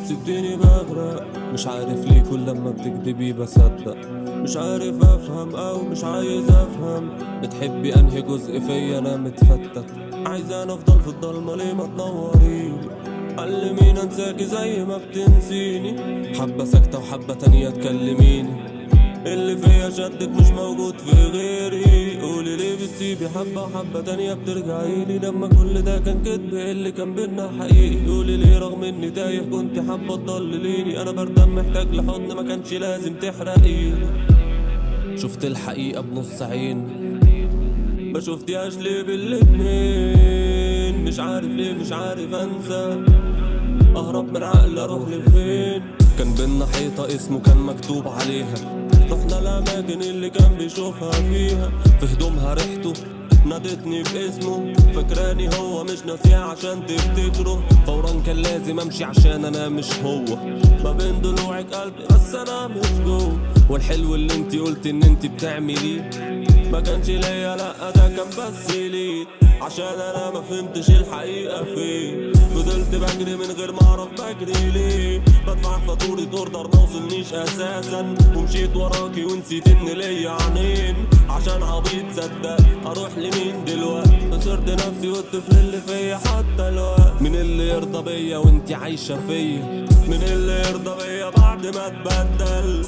سبتني بغرق، مش عارف ليه كل لما بتكدبي بصدق. مش عارف افهم او مش عايز افهم، بتحبي انهي جزء فيا انا متفتت. عايزة انا افضل في الضلمة ليه ما تنوريني؟ علميني انساكي زي ما بتنسيني، حبة ساكتة وحبة تانية تكلميني. اللي فيا شدك مش موجود في غيري، قولي ليه بتسيبي حبة وحبة تانية بترجعيلي؟ لما كل ده كان كدب اللي كان بينا حقيقي. قولي ليه رغم اني تايه كنت حابة تضلليني؟ انا بردان محتاج لحضن ما كانش لازم تحرقيني. شفت الحقيقة بنص عين، ما شفتيهاش ليه بالاتنين؟ مش عارف ليه مش عارف انسى، اهرب من عقل اروح لفين؟ كان بينا حيطة اسمه كان مكتوب عليها، رحنا الأماكن اللي كان بيشوفها فيها. في هدومها ريحته نادتني باسمه، فكراني هو مش ناسيه عشان تفتكره. فورا كان لازم امشي عشان انا مش هو، ما بين ضلوعك قلبي بس انا مش جوه. والحلو اللي انتي قلت ان انتي بتعمليه ما كانش ليا، لا ده كان بس ليه، عشان انا ما فهمتش الحقيقة فين. فضلت بجري من غير ما اعرف بجري ليه، بدفع فاتورة اوردر ما وصلنيش اساسا، ومشيت وراكي ونسيت ان ليا عينين. عشان عبيط صدق اروح لمين دلوقتي؟ خسرت نفسي والطفل اللي فيا حتى الوقت. مين اللي يرضى بيا وانتي عايشة فيا؟ مين اللي يرضى بيا بعد ما اتبدل؟